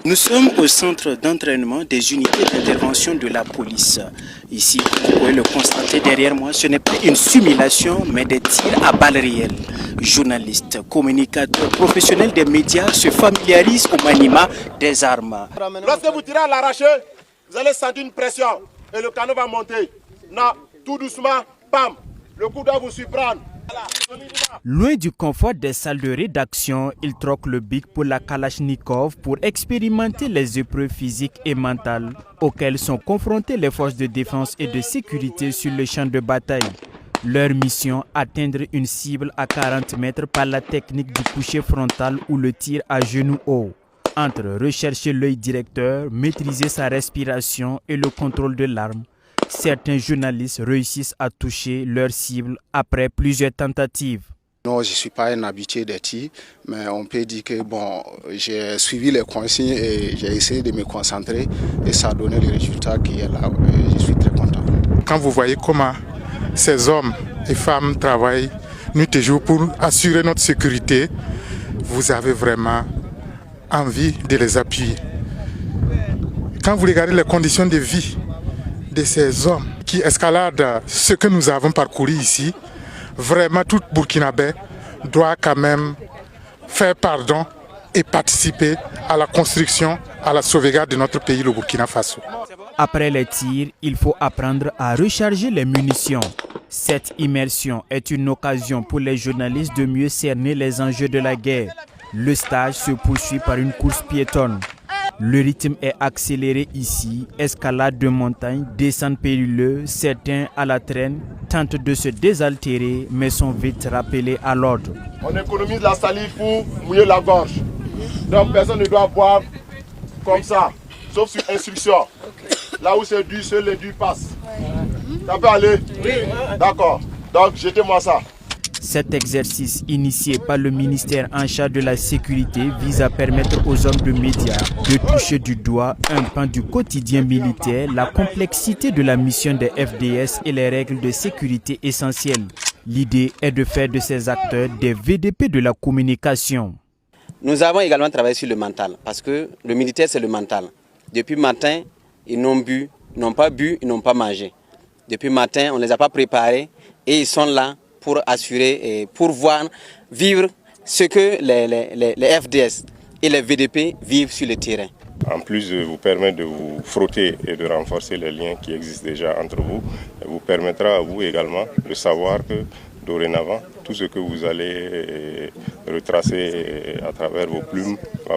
Nous sommes au centre d'entraînement des unités d'intervention de la police. Ici, vous pouvez le constater derrière moi, ce n'est pas une simulation, mais des tirs à balles réelles. Journalistes, communicateurs, professionnels des médias se familiarisent au maniement des armes. Lorsque vous tirez à l'arraché, vous allez sentir une pression et le canon va monter. Non, tout doucement, bam, le coup doit vous surprendre. Loin du confort des salles de rédaction, il troque le bic pour la Kalachnikov pour expérimenter les épreuves physiques et mentales auxquelles sont confrontées les forces de défense et de sécurité sur le champ de bataille. Leur mission, atteindre une cible à 40 mètres par la technique du coucher frontal ou le tir à genoux haut. Entre rechercher l'œil directeur, maîtriser sa respiration et le contrôle de l'arme, certains journalistes réussissent à toucher leur cible après plusieurs tentatives. Non, je ne suis pas un habitué des tirs, mais on peut dire que j'ai suivi les consignes et j'ai essayé de me concentrer et ça a donné le résultat qui est là. Je suis très content. Quand vous voyez comment ces hommes et femmes travaillent nuit et jour pour assurer notre sécurité, vous avez vraiment envie de les appuyer. Quand vous regardez les conditions de vie de ces hommes qui escaladent ce que nous avons parcouru ici, vraiment tout Burkinabé doit quand même faire pardon et participer à la construction, à la sauvegarde de notre pays, le Burkina Faso. Après les tirs, il faut apprendre à recharger les munitions. Cette immersion est une occasion pour les journalistes de mieux cerner les enjeux de la guerre. Le stage se poursuit par une course piétonne. Le rythme est accéléré ici, escalade de montagne, descente périleuse, certains à la traîne tentent de se désaltérer mais sont vite rappelés à l'ordre. On économise la salive pour mouiller la gorge. Donc personne ne doit boire comme ça, sauf sur instruction. Là où c'est dur, seul les durs passent. Ça peut aller? Oui. D'accord. Donc jetez-moi ça. Cet exercice initié par le ministère en charge de la sécurité vise à permettre aux hommes de médias de toucher du doigt un pan du quotidien militaire, la complexité de la mission des FDS et les règles de sécurité essentielles. L'idée est de faire de ces acteurs des VDP de la communication. Nous avons également travaillé sur le mental, parce que le militaire c'est le mental. Depuis matin, ils n'ont pas bu, ils n'ont pas mangé. Depuis matin, on ne les a pas préparés et ils sont là pour assurer et pour voir, vivre ce que les FDS et les VDP vivent sur le terrain. En plus de vous permettre de vous frotter et de renforcer les liens qui existent déjà entre vous, vous permettra à vous également de savoir que dorénavant, tout ce que vous allez retracer à travers vos plumes va